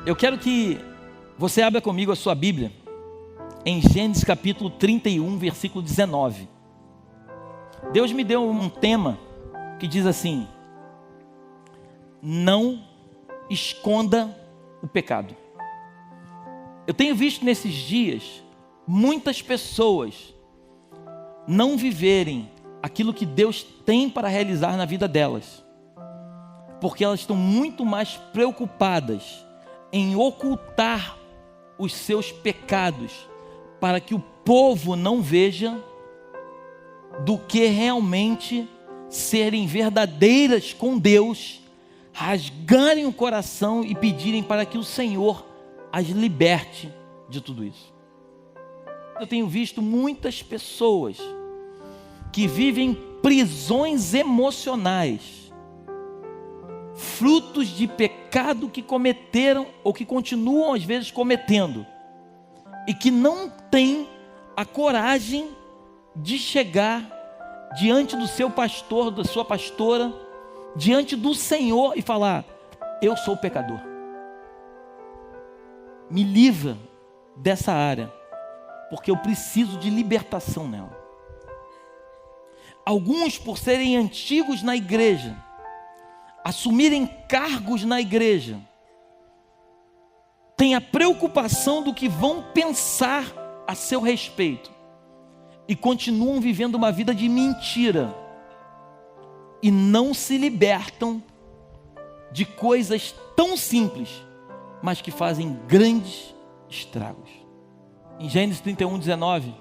Eu quero que você abra comigo a sua Bíblia em Gênesis capítulo 31, versículo 19. Deus me deu um tema que diz assim: não esconda o pecado. Eu tenho visto nesses dias muitas pessoas não viverem aquilo que Deus tem para realizar na vida delas, porque elas estão muito mais preocupadas em ocultar os seus pecados para que o povo não veja, do que realmente serem verdadeiras com Deus, rasgarem o coração e pedirem para que o Senhor as liberte de tudo isso. Eu tenho visto muitas pessoas que vivem prisões emocionais, frutos de pecado que cometeram ou que continuam às vezes cometendo, e que não têm a coragem de chegar diante do seu pastor, da sua pastora, diante do Senhor e falar: eu sou pecador, me livra dessa área, porque eu preciso de libertação nela. Alguns, por serem antigos na igreja, assumirem cargos na igreja, têm a preocupação do que vão pensar a seu respeito e continuam vivendo uma vida de mentira e não se libertam de coisas tão simples, mas que fazem grandes estragos. Em Gênesis 31, 19,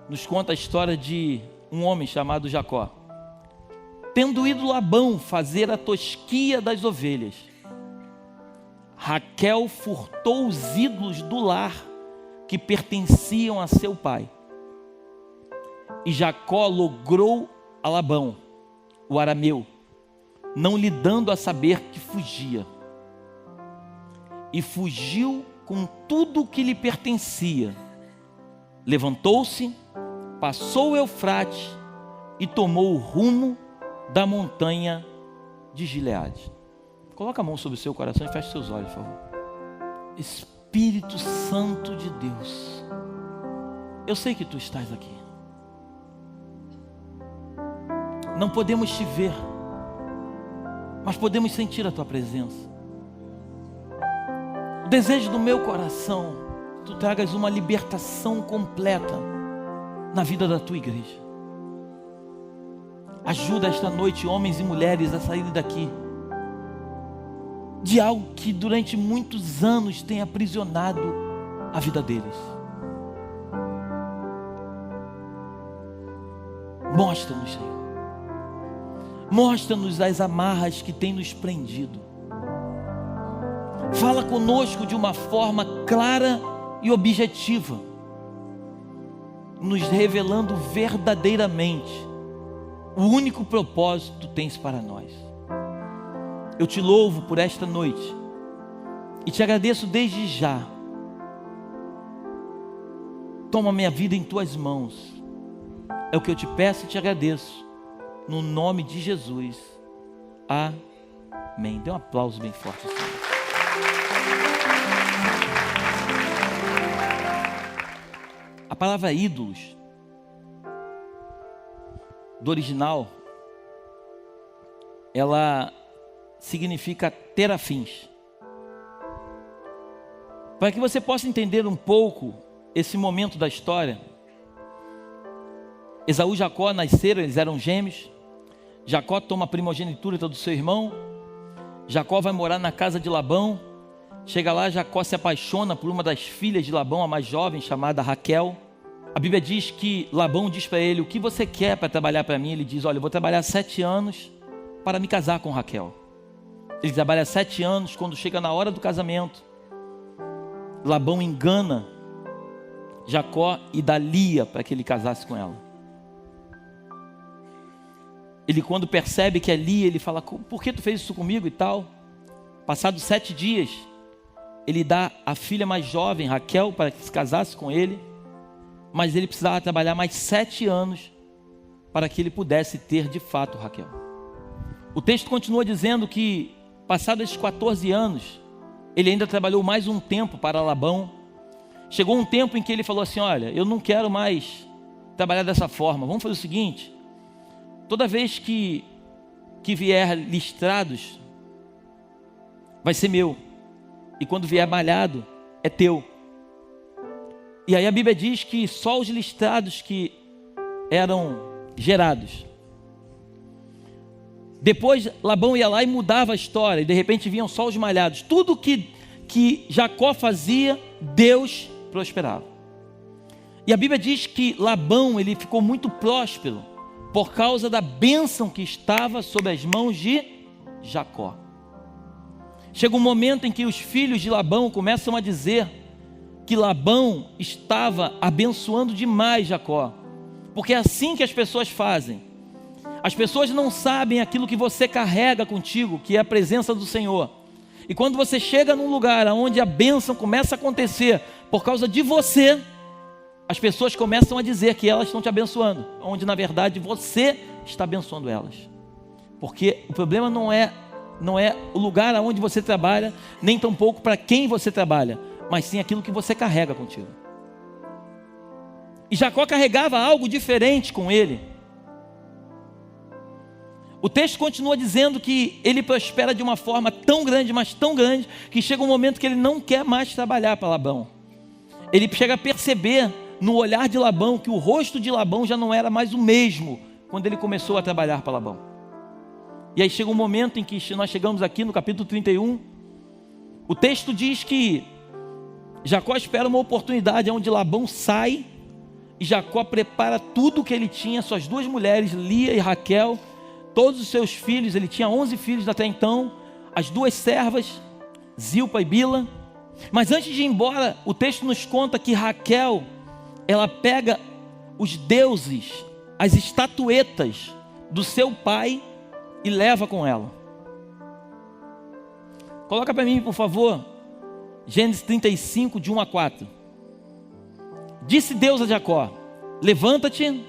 nos conta a história de um homem chamado Jacó. Tendo ido Labão fazer a tosquia das ovelhas, Raquel furtou os ídolos do lar que pertenciam a seu pai. E Jacó logrou a Labão, o arameu, não lhe dando a saber que fugia. E fugiu com tudo o que lhe pertencia. Levantou-se, passou o Eufrates e tomou o rumo da montanha de Gileade. Coloca a mão sobre o seu coração e feche seus olhos, por favor. Espírito Santo de Deus, eu sei que tu estás aqui. Não podemos te ver, mas podemos sentir a tua presença. O desejo do meu coração, tu tragas uma libertação completa na vida da tua igreja. Ajuda esta noite homens e mulheres a saírem daqui de algo que durante muitos anos tem aprisionado a vida deles. Mostra-nos, Senhor. Mostra-nos as amarras que tem nos prendido. Fala conosco de uma forma clara e objetiva, nos revelando verdadeiramente o único propósito que tu tens para nós. Eu te louvo por esta noite e te agradeço desde já. Toma minha vida em tuas mãos. É o que eu te peço e te agradeço, no nome de Jesus. Amém. Dê um aplauso bem forte, Senhor. A palavra ídolos, do original, ela significa terafins. Para que você possa entender um pouco esse momento da história, Esaú e Jacó nasceram, eles eram gêmeos. Jacó toma a primogenitura do seu irmão. Jacó vai morar na casa de Labão. Chega lá, Jacó se apaixona por uma das filhas de Labão, a mais jovem, chamada Raquel. A Bíblia diz que Labão diz para ele: o que você quer para trabalhar para mim? Ele diz: olha, eu vou trabalhar 7 anos para me casar com Raquel. Ele trabalha 7 anos. Quando chega na hora do casamento, Labão engana Jacó e dá Lia para que ele casasse com ela. Ele, quando percebe que é Lia, ele fala: por que tu fez isso comigo e tal? Passados 7 dias, ele dá a filha mais jovem, Raquel, para que se casasse com ele. Mas ele precisava trabalhar mais 7 anos para que ele pudesse ter de fato Raquel. O texto continua dizendo que, passados esses 14 anos, ele ainda trabalhou mais um tempo para Labão. Chegou um tempo em que ele falou assim: olha, eu não quero mais trabalhar dessa forma, vamos fazer o seguinte, toda vez que vier listrados, vai ser meu, e quando vier malhado, é teu. E aí a Bíblia diz que só os listrados que eram gerados. Depois Labão ia lá e mudava a história, e de repente vinham só os malhados. Tudo que Jacó fazia, Deus prosperava. E a Bíblia diz que Labão, ele ficou muito próspero por causa da bênção que estava sobre as mãos de Jacó. Chega um momento em que os filhos de Labão começam a dizer que Labão estava abençoando demais Jacó, porque é assim que as pessoas fazem. As pessoas não sabem aquilo que você carrega contigo, que é a presença do Senhor. E quando você chega num lugar onde a bênção começa a acontecer por causa de você, as pessoas começam a dizer que elas estão te abençoando, onde na verdade você está abençoando elas. Porque o problema não é o lugar onde você trabalha, nem tampouco para quem você trabalha, mas sim aquilo que você carrega contigo. E Jacó carregava algo diferente com ele. O texto continua dizendo que ele prospera de uma forma tão grande, mas tão grande, que chega um momento que ele não quer mais trabalhar para Labão. Ele chega a perceber no olhar de Labão que o rosto de Labão já não era mais o mesmo quando ele começou a trabalhar para Labão. E aí chega um momento em que nós chegamos aqui no capítulo 31, o texto diz que Jacó espera uma oportunidade onde Labão sai e Jacó prepara tudo o que ele tinha, suas duas mulheres, Lia e Raquel, todos os seus filhos. Ele tinha 11 filhos até então, as duas servas, Zilpa e Bila. Mas antes de ir embora, o texto nos conta que Raquel, ela pega os deuses, as estatuetas do seu pai e leva com ela. Coloca para mim, por favor, Gênesis 35, de 1 a 4. Disse Deus a Jacó: levanta-te,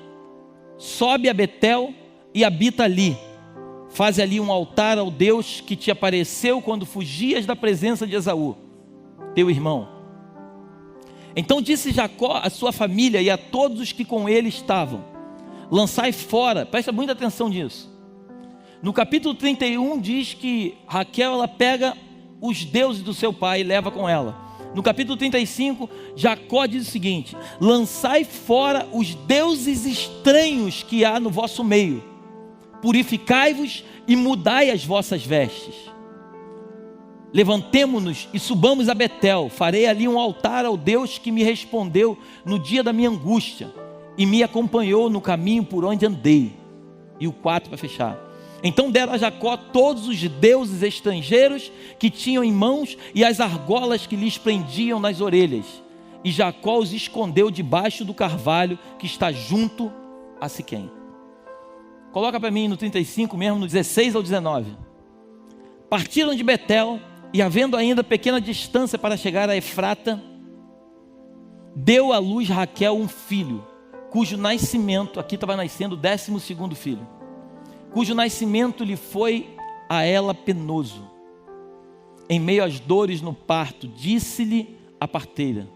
sobe a Betel e habita ali. Faze ali um altar ao Deus que te apareceu quando fugias da presença de Esaú, teu irmão. Então disse Jacó à sua família e a todos os que com ele estavam: lançai fora. Presta muita atenção nisso. No capítulo 31 diz que Raquel, ela pega os deuses do seu pai e leva com ela. No capítulo 35, Jacó diz o seguinte: lançai fora os deuses estranhos que há no vosso meio, purificai-vos e mudai as vossas vestes. Levantemo-nos e subamos a Betel. Farei ali um altar ao Deus que me respondeu no dia da minha angústia e me acompanhou no caminho por onde andei. E o 4 para fechar. Então deram a Jacó todos os deuses estrangeiros que tinham em mãos e as argolas que lhes prendiam nas orelhas. E Jacó os escondeu debaixo do carvalho que está junto a Siquém. Coloca para mim no 35 mesmo, no 16 ao 19. Partiram de Betel e, havendo ainda pequena distância para chegar a Efrata, deu à luz Raquel um filho, cujo nascimento, aqui estava nascendo o 12º filho, cujo nascimento lhe foi a ela penoso. Em meio às dores no parto, disse-lhe a parteira: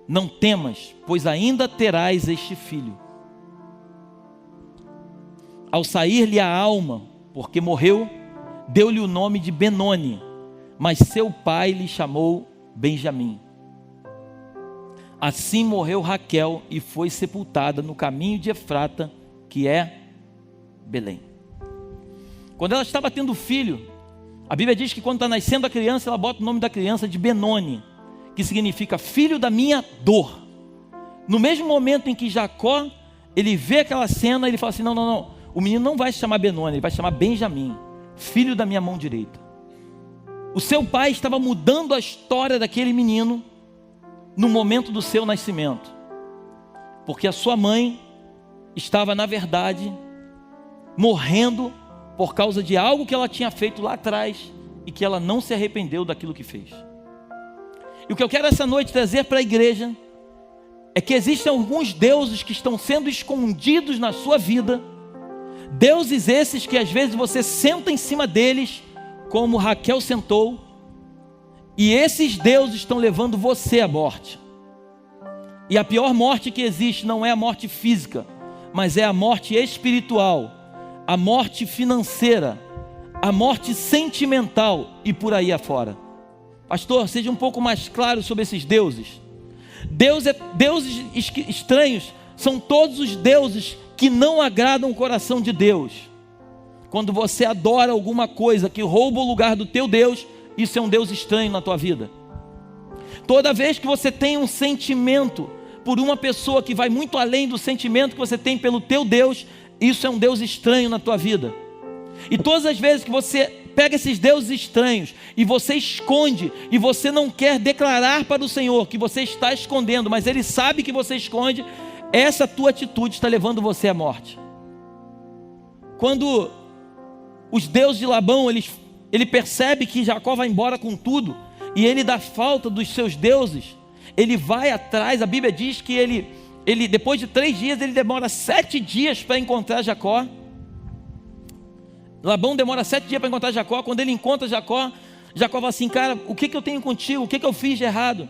não temas, pois ainda terás este filho. Ao sair-lhe a alma, porque morreu, deu-lhe o nome de Benoni, mas seu pai lhe chamou Benjamim. Assim morreu Raquel e foi sepultada no caminho de Efrata, que é Belém. Quando ela estava tendo filho, a Bíblia diz que quando está nascendo a criança, ela bota o nome da criança de Benoni, que significa filho da minha dor. No mesmo momento em que Jacó, ele vê aquela cena, ele fala assim: não, o menino não vai se chamar Benoni, ele vai se chamar Benjamim, filho da minha mão direita. O seu pai estava mudando a história daquele menino no momento do seu nascimento, porque a sua mãe estava, na verdade, morrendo por causa de algo que ela tinha feito lá atrás e que ela não se arrependeu daquilo que fez. E o que eu quero essa noite trazer para a igreja é que existem alguns deuses que estão sendo escondidos na sua vida, deuses esses que às vezes você senta em cima deles, como Raquel sentou, E esses deuses estão levando você à morte. E a pior morte que existe não é a morte física, mas é a morte espiritual, a morte financeira, a morte sentimental e por aí afora. Pastor, seja um pouco mais claro sobre esses deuses. Deuses estranhos são todos os deuses que não agradam o coração de Deus. Quando você adora alguma coisa que rouba o lugar do teu Deus, isso é um Deus estranho na tua vida. Toda vez que você tem um sentimento por uma pessoa que vai muito além do sentimento que você tem pelo teu Deus, isso é um Deus estranho na tua vida. E todas as vezes que você pega esses deuses estranhos e você esconde, e você não quer declarar para o Senhor que você está escondendo, mas Ele sabe que você esconde, essa tua atitude está levando você à morte. Quando os deuses de Labão, ele percebe que Jacó vai embora com tudo, e ele dá falta dos seus deuses, ele vai atrás. A Bíblia diz que ele depois de 3 dias, ele demora 7 dias para encontrar Jacó. Labão demora 7 dias para encontrar Jacó. Quando ele encontra Jacó, Jacó fala assim: cara, o que eu tenho contigo? O que eu fiz de errado?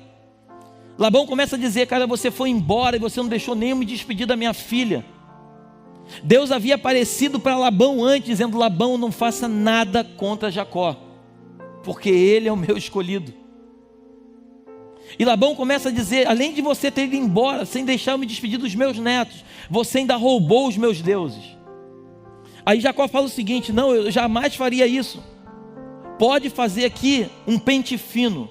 Labão começa a dizer: cara, você foi embora e você não deixou nem eu me despedir da minha filha. Deus havia aparecido para Labão antes, dizendo: Labão, não faça nada contra Jacó, porque ele é o meu escolhido. E Labão começa a dizer: além de você ter ido embora sem deixar eu me despedir dos meus netos, você ainda roubou os meus deuses. Aí Jacó fala o seguinte: não, eu jamais faria isso. Pode fazer aqui um pente fino.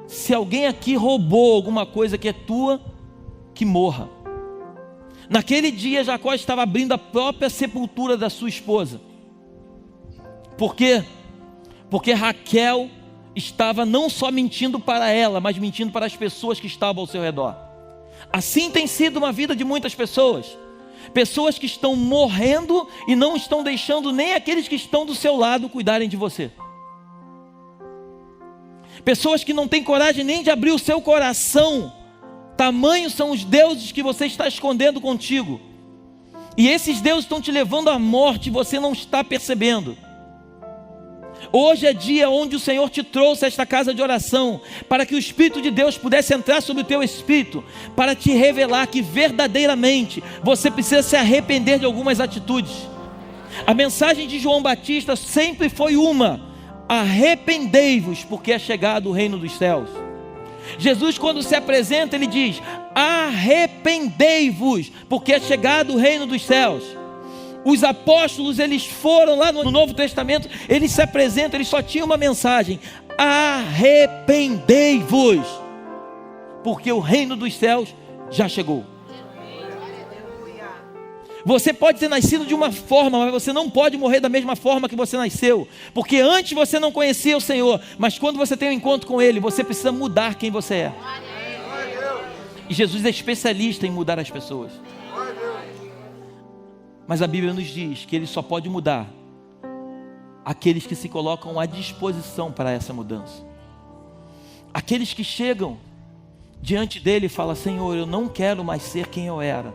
Se alguém aqui roubou alguma coisa que é tua, que morra. Naquele dia Jacó estava abrindo a própria sepultura da sua esposa. Por quê? Porque Raquel estava não só mentindo para ela, mas mentindo para as pessoas que estavam ao seu redor. Assim tem sido uma vida de muitas pessoas. Pessoas que estão morrendo e não estão deixando nem aqueles que estão do seu lado cuidarem de você. Pessoas que não têm coragem nem de abrir o seu coração. Tamanhos são os deuses que você está escondendo contigo. E esses deuses estão te levando à morte e você não está percebendo. Hoje é dia onde o Senhor te trouxe a esta casa de oração, para que o Espírito de Deus pudesse entrar sobre o teu espírito, para te revelar que verdadeiramente você precisa se arrepender de algumas atitudes. A mensagem de João Batista sempre foi uma: arrependei-vos, porque é chegado o reino dos céus. Jesus, quando se apresenta, ele diz: arrependei-vos, porque é chegado o reino dos céus. Os apóstolos, eles foram lá no Novo Testamento, eles se apresentam, eles só tinham uma mensagem: arrependei-vos, porque o reino dos céus já chegou. Você pode ter nascido de uma forma, mas você não pode morrer da mesma forma que você nasceu, porque antes você não conhecia o Senhor, mas quando você tem um encontro com Ele, você precisa mudar quem você é. E Jesus é especialista em mudar as pessoas. Mas a Bíblia nos diz que Ele só pode mudar aqueles que se colocam à disposição para essa mudança. Aqueles que chegam diante dEle e falam: Senhor, eu não quero mais ser quem eu era.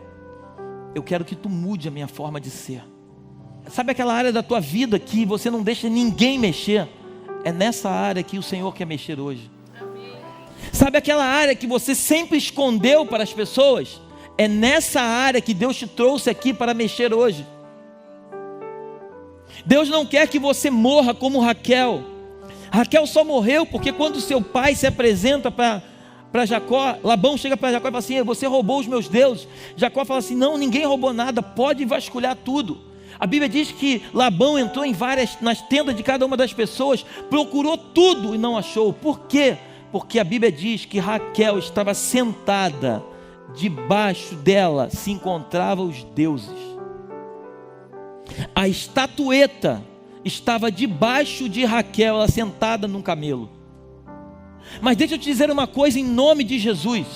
Eu quero que Tu mude a minha forma de ser. Sabe aquela área da tua vida que você não deixa ninguém mexer? É nessa área que o Senhor quer mexer hoje. Sabe aquela área que você sempre escondeu para as pessoas? É nessa área que Deus te trouxe aqui para mexer hoje. Deus não quer que você morra como Raquel. Raquel só morreu porque quando seu pai se apresenta para Jacó, Labão chega para Jacó e fala assim: você roubou os meus deuses. Jacó fala assim: não, ninguém roubou nada, pode vasculhar tudo. A Bíblia diz que Labão entrou nas tendas de cada uma das pessoas, procurou tudo e não achou. Por quê? Porque a Bíblia diz que Raquel estava sentada, debaixo dela se encontravam os deuses. A estatueta estava debaixo de Raquel, ela sentada num camelo. Mas deixa eu te dizer uma coisa em nome de Jesus: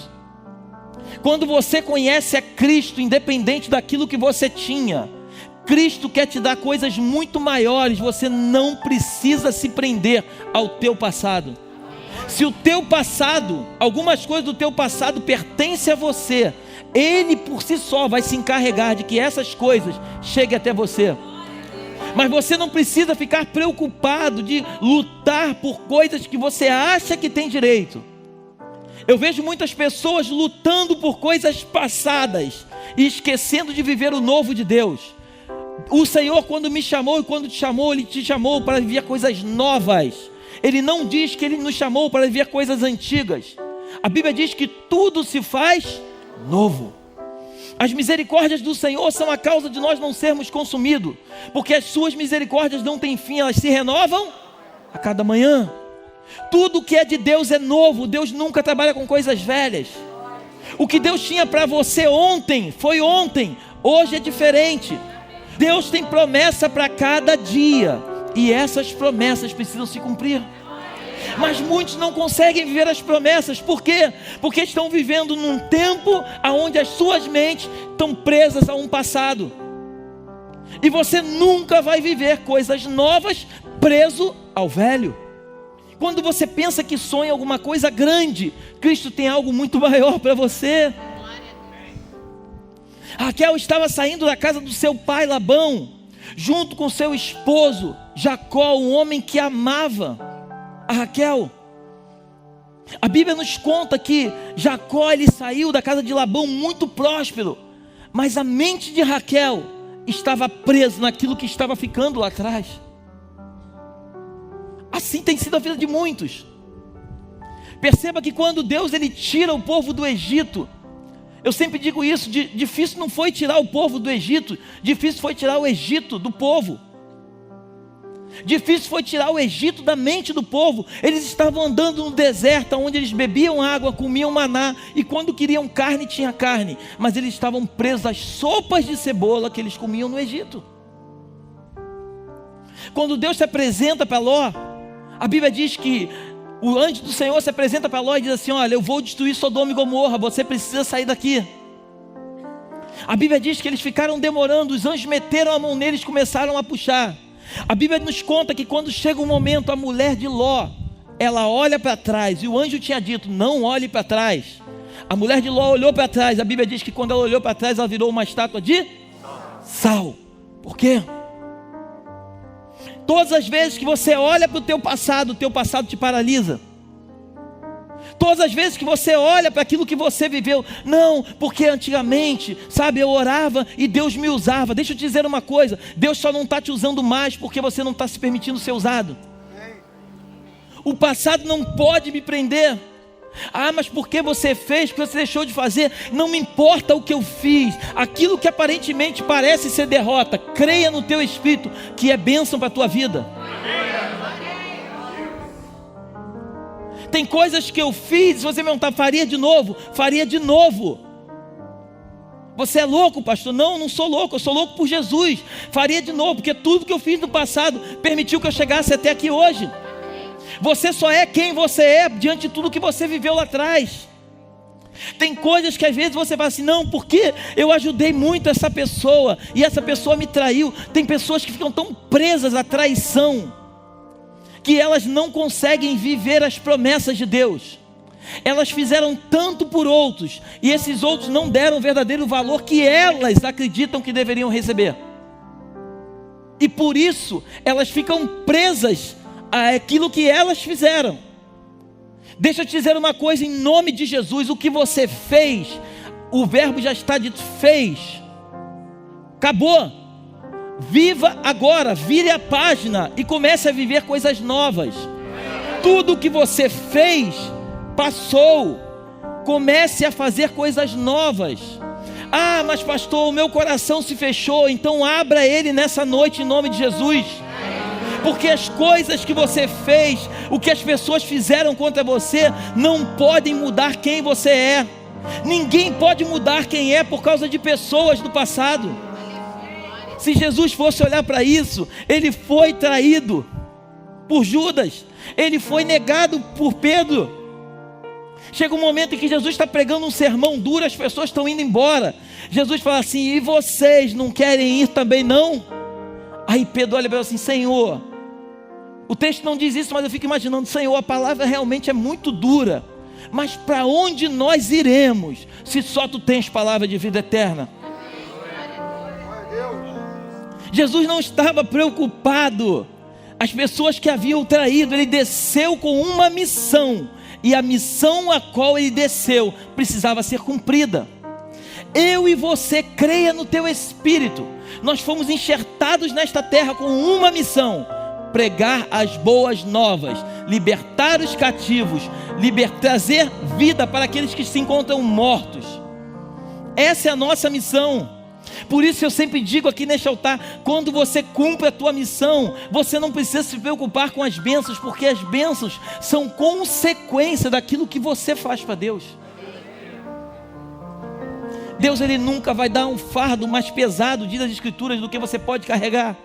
quando você conhece a Cristo, independente daquilo que você tinha, Cristo quer te dar coisas muito maiores. Você não precisa se prender ao teu passado. Se o teu passado, algumas coisas do teu passado pertencem a você, Ele por si só vai se encarregar de que essas coisas cheguem até você. Mas você não precisa ficar preocupado de lutar por coisas que você acha que tem direito. Eu vejo muitas pessoas lutando por coisas passadas e esquecendo de viver o novo de Deus. O Senhor, quando me chamou e quando te chamou, Ele te chamou para viver coisas novas. Ele não diz que Ele nos chamou para viver coisas antigas. A Bíblia diz que tudo se faz novo. As misericórdias do Senhor são a causa de nós não sermos consumidos, porque as suas misericórdias não têm fim, elas se renovam a cada manhã. Tudo que é de Deus é novo. Deus nunca trabalha com coisas velhas. O que Deus tinha para você ontem, foi ontem. Hoje é diferente. Deus tem promessa para cada dia, e essas promessas precisam se cumprir. Mas muitos não conseguem viver as promessas. Por quê? Porque estão vivendo num tempo onde as suas mentes estão presas a um passado. E você nunca vai viver coisas novas preso ao velho. Quando você pensa que sonha alguma coisa grande, Cristo tem algo muito maior para você. Raquel estava saindo da casa do seu pai Labão, junto com seu esposo Jacó, um homem que amava a Raquel. A Bíblia nos conta que Jacó, ele saiu da casa de Labão muito próspero, mas a mente de Raquel estava presa naquilo que estava ficando lá atrás. Assim tem sido a vida de muitos. Perceba que quando Deus ele tira o povo do Egito, eu sempre digo isso, difícil não foi tirar o povo do Egito, difícil foi tirar o Egito do povo. Difícil foi tirar o Egito da mente do povo. Eles estavam andando no deserto, onde eles bebiam água, comiam maná, e quando queriam carne, tinha carne. Mas eles estavam presos às sopas de cebola que eles comiam no Egito. Quando Deus se apresenta para Ló, a Bíblia diz que o anjo do Senhor se apresenta para Ló e diz assim: olha, eu vou destruir Sodoma e Gomorra, você precisa sair daqui. A Bíblia diz que eles ficaram demorando, os anjos meteram a mão neles e começaram a puxar. A Bíblia nos conta que quando chega um momento, a mulher de Ló, ela olha para trás, e o anjo tinha dito: não olhe para trás. A mulher de Ló olhou para trás. A Bíblia diz que quando ela olhou para trás, ela virou uma estátua de sal. Por quê? Todas as vezes que você olha para o teu passado te paralisa. Todas as vezes que você olha para aquilo que você viveu, não, porque antigamente, sabe, eu orava e Deus me usava. Deixa eu te dizer uma coisa: Deus só não está te usando mais porque você não está se permitindo ser usado. O passado não pode me prender. Ah, mas por que você fez, porque você deixou de fazer? Não me importa o que eu fiz. Aquilo que aparentemente parece ser derrota, creia no teu espírito que é bênção para a tua vida. Tem coisas que eu fiz, se você me perguntar, faria de novo? Faria de novo. Você é louco, pastor? Não, não sou louco, eu sou louco por Jesus. Faria de novo, porque tudo que eu fiz no passado permitiu que eu chegasse até aqui hoje. Você só é quem você é diante de tudo que você viveu lá atrás. Tem coisas que às vezes você fala assim: não, porque eu ajudei muito essa pessoa e essa pessoa me traiu. Tem pessoas que ficam tão presas à traição que elas não conseguem viver as promessas de Deus. Elas fizeram tanto por outros e esses outros não deram o verdadeiro valor que elas acreditam que deveriam receber. E por isso elas ficam presas àquilo que elas fizeram. Deixa eu te dizer uma coisa, em nome de Jesus: o que você fez, o verbo já está dito, fez, acabou. Viva agora, vire a página e comece a viver coisas novas. Tudo que você fez, passou. Comece a fazer coisas novas. Ah, mas pastor, o meu coração se fechou. Então abra ele nessa noite em nome de Jesus. Porque as coisas que você fez, o que as pessoas fizeram contra você, não podem mudar quem você é. Ninguém pode mudar quem é por causa de pessoas do passado. Se Jesus fosse olhar para isso, ele foi traído por Judas, ele foi negado por Pedro. Chega um momento em que Jesus está pregando um sermão duro, as pessoas estão indo embora. Jesus fala assim: e vocês não querem ir também não? Aí Pedro olha para ele assim: Senhor, o texto não diz isso, mas eu fico imaginando: Senhor, a palavra realmente é muito dura, mas para onde nós iremos, se só tu tens palavra de vida eterna? Jesus não estava preocupado. As pessoas que haviam traído, ele desceu com uma missão. E a missão a qual ele desceu precisava ser cumprida. Eu e você, creia no teu espírito. Nós fomos enxertados nesta terra com uma missão: pregar as boas novas, libertar os cativos, trazer vida para aqueles que se encontram mortos. Essa é a nossa missão. Por isso eu sempre digo aqui neste altar: quando você cumpre a tua missão, você não precisa se preocupar com as bênçãos, porque as bênçãos são consequência daquilo que você faz para Deus. Deus, ele nunca vai dar um fardo mais pesado, diz as Escrituras, do que você pode carregar.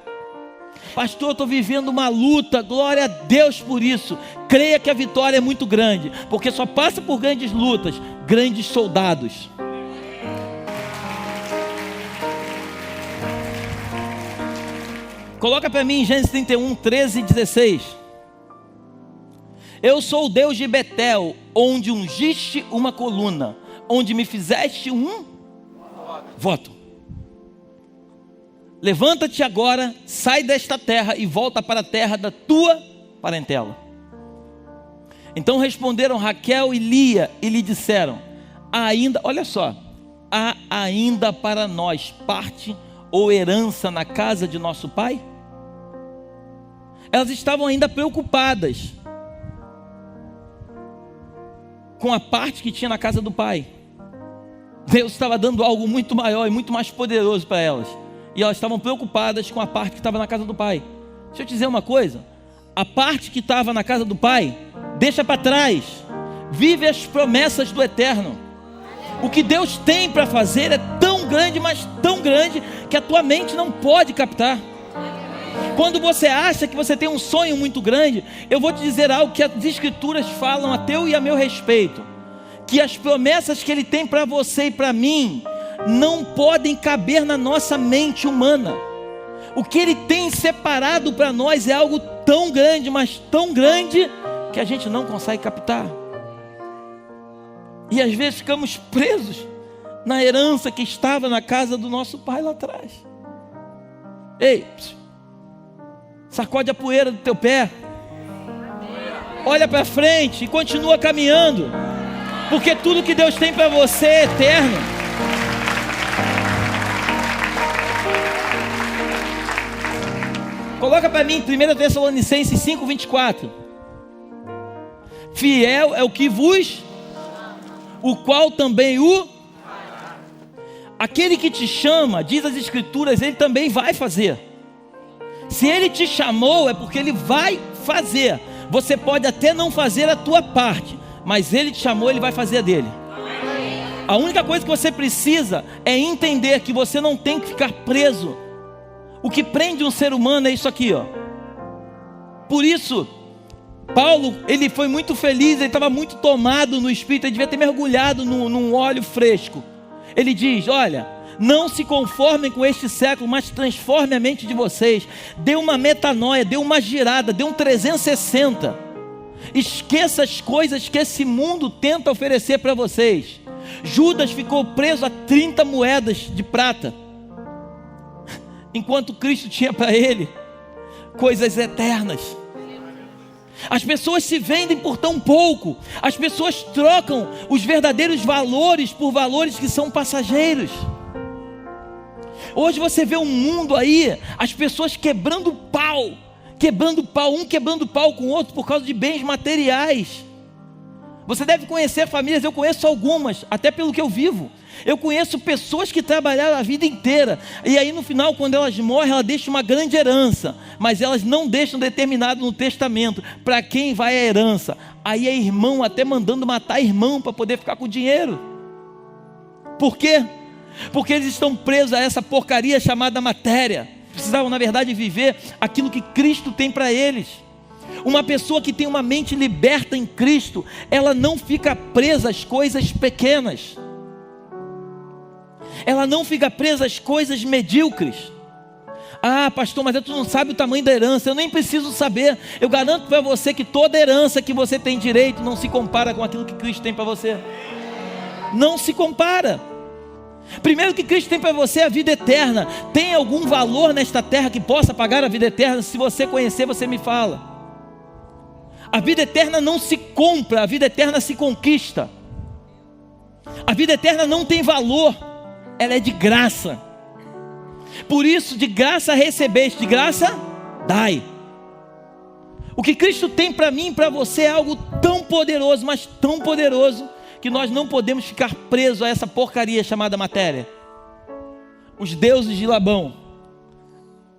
Pastor, eu estou vivendo uma luta, glória a Deus por isso. Creia que a vitória é muito grande, porque só passa por grandes lutas grandes soldados. Coloca para mim em Gênesis 31, 13 e 16. Eu sou o Deus de Betel, onde ungiste uma coluna, onde me fizeste um voto. Levanta-te agora, sai desta terra e volta para a terra da tua parentela. Então responderam Raquel e Lia e lhe disseram: olha só, há ainda para nós parte ou herança na casa de nosso pai? Elas estavam ainda preocupadas com a parte que tinha na casa do pai. Deus estava dando algo muito maior e muito mais poderoso para elas, e elas estavam preocupadas com a parte que estava na casa do pai. Deixa eu te dizer uma coisa: a parte que estava na casa do pai, deixa para trás. Vive as promessas do eterno. O que Deus tem para fazer é tão grande, mas tão grande, que a tua mente não pode captar. Quando você acha que você tem um sonho muito grande, eu vou te dizer algo que as Escrituras falam a teu e a meu respeito: que as promessas que Ele tem para você e para mim não podem caber na nossa mente humana. O que Ele tem separado para nós é algo tão grande, mas tão grande, que a gente não consegue captar. E às vezes ficamos presos na herança que estava na casa do nosso pai lá atrás. Ei, sacode a poeira do teu pé, olha para frente e continua caminhando, porque tudo que Deus tem para você é eterno. Coloca para mim 1 Tessalonicenses 5:24. Fiel é o que vos, o qual também aquele que te chama, diz as Escrituras, ele também vai fazer. Se ele te chamou, é porque ele vai fazer. Você pode até não fazer a tua parte, mas ele te chamou, ele vai fazer a dele. A única coisa que você precisa é entender que você não tem que ficar preso. O que prende um ser humano é isso aqui, ó. Por isso, Paulo, ele foi muito feliz, ele estava muito tomado no Espírito, ele devia ter mergulhado num óleo fresco. Ele diz: olha, não se conformem com este século, mas transforme a mente de vocês. Dê uma metanoia, dê uma girada, dê um 360. Esqueça as coisas que esse mundo tenta oferecer para vocês. Judas ficou preso a 30 moedas de prata, enquanto Cristo tinha para ele coisas eternas. As pessoas se vendem por tão pouco. As pessoas trocam os verdadeiros valores por valores que são passageiros. Hoje você vê um mundo aí, as pessoas quebrando pau, um quebrando pau com o outro por causa de bens materiais. Você deve conhecer famílias, eu conheço algumas, até pelo que eu vivo. Eu conheço pessoas que trabalharam a vida inteira, e aí no final, quando elas morrem, elas deixam uma grande herança, mas elas não deixam determinado no testamento para quem vai a herança. Aí é irmão até mandando matar irmão para poder ficar com o dinheiro. Por quê? Porque eles estão presos a essa porcaria chamada matéria. Precisavam, na verdade, viver aquilo que Cristo tem para eles. Uma pessoa que tem uma mente liberta em Cristo, ela não fica presa às coisas pequenas. Ela não fica presa às coisas medíocres. Ah, pastor, mas tu não sabe o tamanho da herança. Eu nem preciso saber. Eu garanto para você que toda herança que você tem direito não se compara com aquilo que Cristo tem para você. Não se compara. Primeiro que Cristo tem para você a vida eterna. Tem algum valor nesta terra que possa pagar a vida eterna? Se você conhecer, você me fala. A vida eterna não se compra, a vida eterna se conquista. A vida eterna não tem valor, ela é de graça. Por isso, de graça recebeste, de graça dai. O que Cristo tem para mim e para você é algo tão poderoso, mas tão poderoso, que nós não podemos ficar presos a essa porcaria chamada matéria. Os deuses de Labão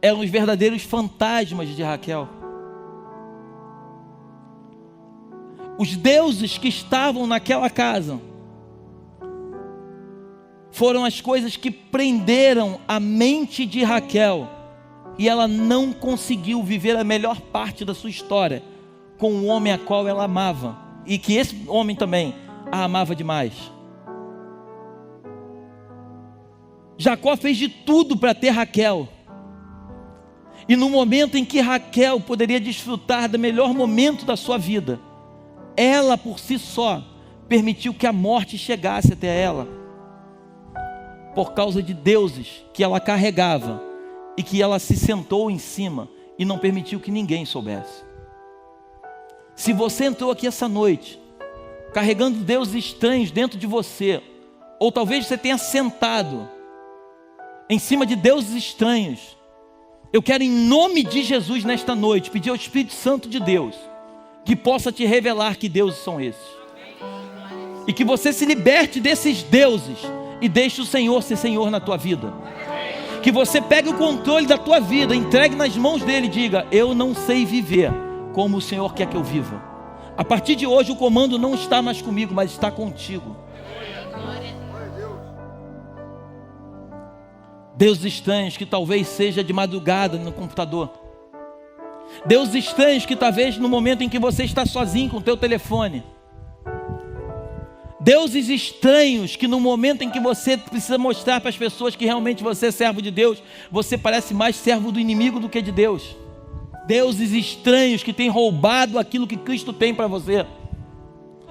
eram os verdadeiros fantasmas de Raquel. Os deuses que estavam naquela casa foram as coisas que prenderam a mente de Raquel, e ela não conseguiu viver a melhor parte da sua história com o homem a qual ela amava, e que esse homem também a amava demais. Jacó fez de tudo para ter Raquel, e no momento em que Raquel poderia desfrutar do melhor momento da sua vida, ela por si só permitiu que a morte chegasse até ela, por causa de deuses que ela carregava e que ela se sentou em cima e não permitiu que ninguém soubesse. Se você entrou aqui essa noite carregando deuses estranhos dentro de você, ou talvez você tenha sentado em cima de deuses estranhos, eu quero, em nome de Jesus, nesta noite, pedir ao Espírito Santo de Deus que possa te revelar que deuses são esses, e que você se liberte desses deuses e deixe o Senhor ser Senhor na tua vida. Que você pegue o controle da tua vida, entregue nas mãos dele e diga: eu não sei viver como o Senhor quer que eu viva. A partir de hoje o comando não está mais comigo, mas está contigo. Deuses estranhos que talvez seja de madrugada no computador. Deuses estranhos que talvez no momento em que você está sozinho com o teu telefone. Deuses estranhos que no momento em que você precisa mostrar para as pessoas que realmente você é servo de Deus, você parece mais servo do inimigo do que de Deus. Deuses estranhos que têm roubado aquilo que Cristo tem para você.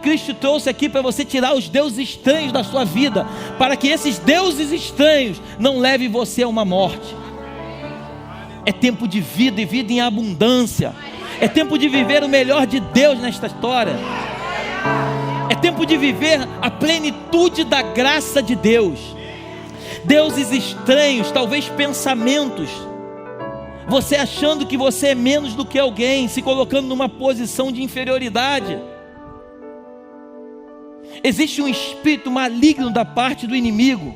Cristo trouxe aqui para você tirar os deuses estranhos da sua vida, para que esses deuses estranhos não levem você a uma morte. É tempo de vida, e vida em abundância. É tempo de viver o melhor de Deus nesta história. É tempo de viver a plenitude da graça de Deus. Deuses estranhos, talvez pensamentos, você achando que você é menos do que alguém, se colocando numa posição de inferioridade. Existe um espírito maligno da parte do inimigo,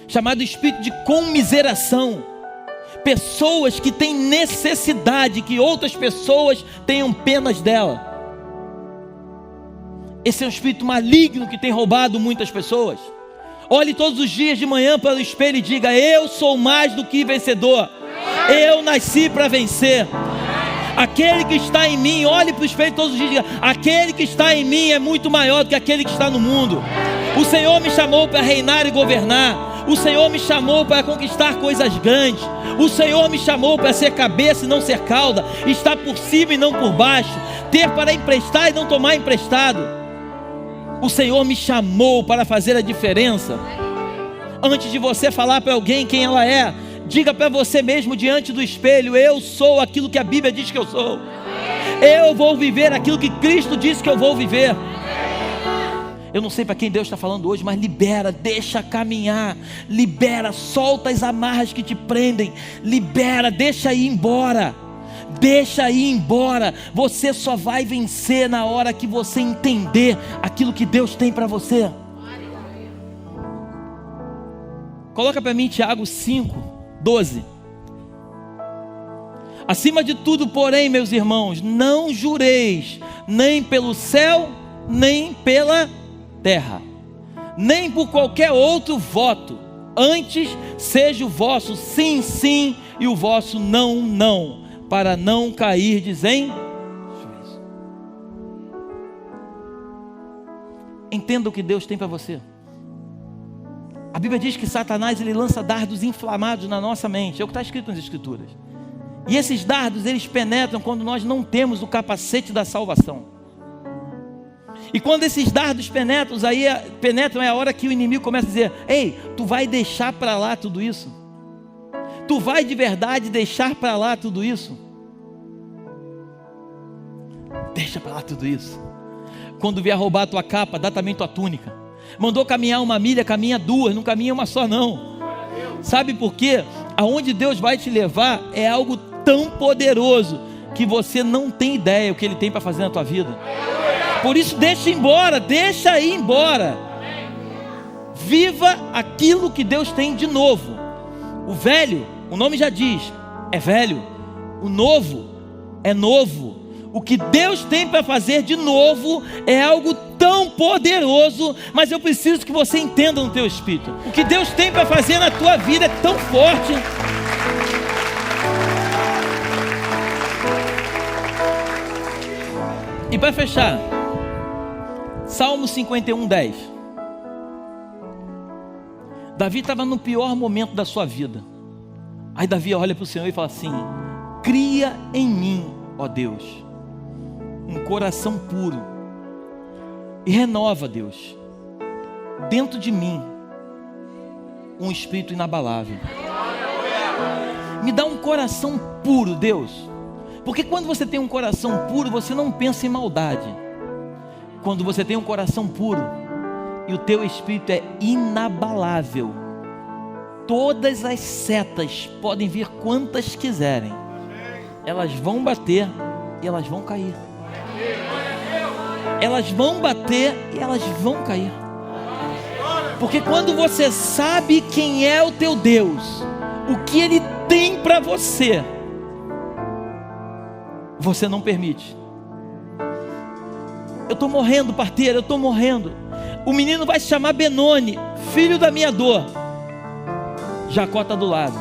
chamado espírito de comiseração. Pessoas que têm necessidade que outras pessoas tenham penas dela. Esse é um espírito maligno que tem roubado muitas pessoas. Olhe todos os dias de manhã para o espelho e diga: eu sou mais do que vencedor. Eu nasci para vencer. Aquele que está em mim, olhe para o espelho todos os dias e diga: aquele que está em mim é muito maior do que aquele que está no mundo. O Senhor me chamou para reinar e governar. O Senhor me chamou para conquistar coisas grandes. O Senhor me chamou para ser cabeça e não ser cauda, estar por cima e não por baixo, ter para emprestar e não tomar emprestado. O Senhor me chamou para fazer a diferença. Antes de você falar para alguém quem ela é, diga para você mesmo diante do espelho: eu sou aquilo que a Bíblia diz que eu sou. Eu vou viver aquilo que Cristo disse que eu vou viver. Eu não sei para quem Deus está falando hoje, mas libera, deixa caminhar, libera, solta as amarras que te prendem, libera, deixa ir embora. Deixa ir embora. Você só vai vencer na hora que você entender aquilo que Deus tem para você. Coloca para mim Tiago 5:12. Acima de tudo, porém, meus irmãos, não jureis nem pelo céu, nem pela terra, nem por qualquer outro voto. Antes seja o vosso sim, sim, e o vosso não, não, para não cairdes em juízo. Entenda o que Deus tem para você. A Bíblia diz que Satanás, ele lança dardos inflamados na nossa mente. É o que está escrito nas Escrituras. E esses dardos, eles penetram quando nós não temos o capacete da salvação. E quando esses dardos penetram, é a hora que o inimigo começa a dizer: ei, tu vai deixar para lá tudo isso? Tu vai de verdade deixar para lá tudo isso? Deixa para lá tudo isso. Quando vier roubar a tua capa, dá também tua túnica. Mandou caminhar 1 milha, caminha 2, não caminha uma só não. Sabe por quê? Aonde Deus vai te levar é algo tão poderoso que você não tem ideia o que Ele tem para fazer na tua vida. Por isso deixa ir embora. Viva aquilo que Deus tem de novo. O velho, o nome já diz, é velho. O novo é novo. O que Deus tem para fazer de novo é algo tão poderoso, mas eu preciso que você entenda no teu espírito. O que Deus tem para fazer na tua vida é tão forte. E para fechar, Salmo 51:10. Davi estava no pior momento da sua vida. Aí Davi olha para o Senhor e fala assim: cria em mim, ó Deus, um coração puro, e renova, Deus, dentro de mim um espírito inabalável. Me dá um coração puro, Deus, porque quando você tem um coração puro, você não pensa em maldade. Quando você tem um coração puro e o teu espírito é inabalável, todas as setas podem vir quantas quiserem, elas vão bater e elas vão cair. Elas vão bater e elas vão cair. Porque quando você sabe quem é o teu Deus, o que Ele tem para você, você não permite. Eu estou morrendo, parteira, eu estou morrendo. O menino vai se chamar Benoni, filho da minha dor. Jacó está do lado.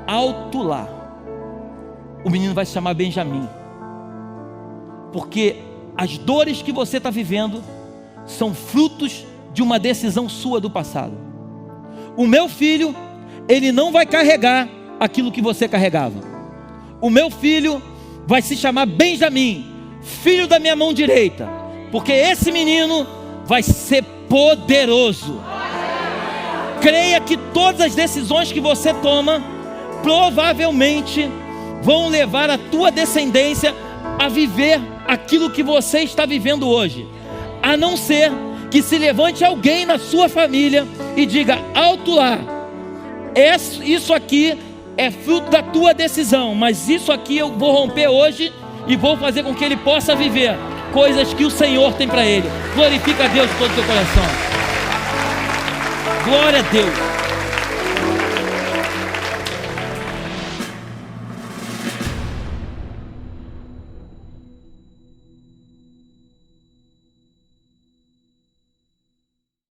Alto lá. O menino vai se chamar Benjamim. Porque as dores que você está vivendo são frutos de uma decisão sua do passado. O meu filho, ele não vai carregar aquilo que você carregava. O meu filho vai se chamar Benjamim, filho da minha mão direita, porque esse menino vai ser poderoso. Creia que todas as decisões que você toma provavelmente vão levar a tua descendência a viver aquilo que você está vivendo hoje, a não ser que se levante alguém na sua família e diga: alto lá, isso aqui é fruto da tua decisão, mas isso aqui eu vou romper hoje e vou fazer com que ele possa viver coisas que o Senhor tem para ele. Glorifica a Deus de todo o teu coração. Glória a Deus.